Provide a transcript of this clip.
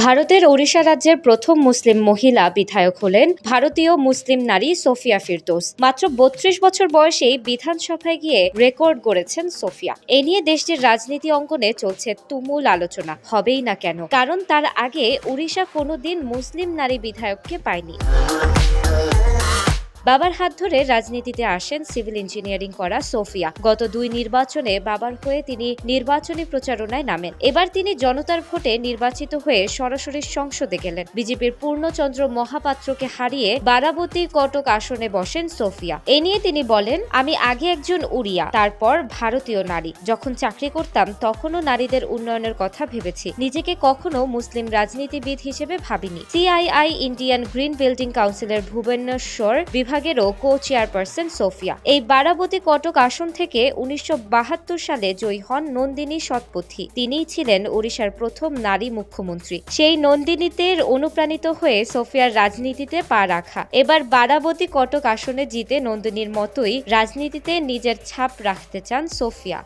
ভারতের ওড়িশা রাজ্যের প্রথম মুসলিম মহিলা বিধায়ক হলেন ভারতীয় মুসলিম নারী সোফিয়া ফিরদৌস। মাত্র ৩২ বছর বয়সেই বিধানসভায় গিয়ে রেকর্ড গড়েছেন সোফিয়া। এ নিয়ে দেশটির রাজনীতি অঙ্গনে চলছে তুমুল আলোচনা। হবেই না কেন, কারণ তার আগে ওড়িশা কোনোদিন মুসলিম নারী বিধায়ককে পায়নি। বাবার হাত ধরে রাজনীতিতে আসেন সিভিল ইঞ্জিনিয়ারিং করা সোফিয়া। গত ২ নির্বাচনে বাবার হয়ে তিনি নির্বাচনী প্রচারণায় নামেন। এবার তিনি জনতার ভোটে নির্বাচিত হয়ে সরাসরি সংসদে গেলেন। বিজেপির পূর্ণচন্দ্র মহাপাত্রকে হারিয়ে বারাবতী কটক আসনে বসেন সোফিয়া। এ নিয়ে তিনি বলেন, আমি আগে একজন উড়িয়া, তারপর ভারতীয় নারী। যখন চাকরি করতাম তখনও নারীদের উন্নয়নের কথা ভেবেছি, নিজেকে কখনো মুসলিম রাজনীতিবিদ হিসেবে ভাবিনি। সিআইআই ইন্ডিয়ান গ্রিন বিল্ডিং কাউন্সিলের ভুবনেশ্বর বিভাগেরও কো চেয়ারপারসন সোফিয়া। এই বারাবতী কটক আসন থেকে ১৯৭২ সালে জয়ী হন নন্দিনী শতপথী। তিনিই ছিলেন ওড়িশার প্রথম নারী মুখ্যমন্ত্রী। সেই নন্দিনীতে অনুপ্রাণিত হয়ে সোফিয়ার রাজনীতিতে পা রাখা। এবার বারাবতী কটক আসনে জিতে নন্দিনীর মতোই রাজনীতিতে নিজের ছাপ রাখতে চান সোফিয়া।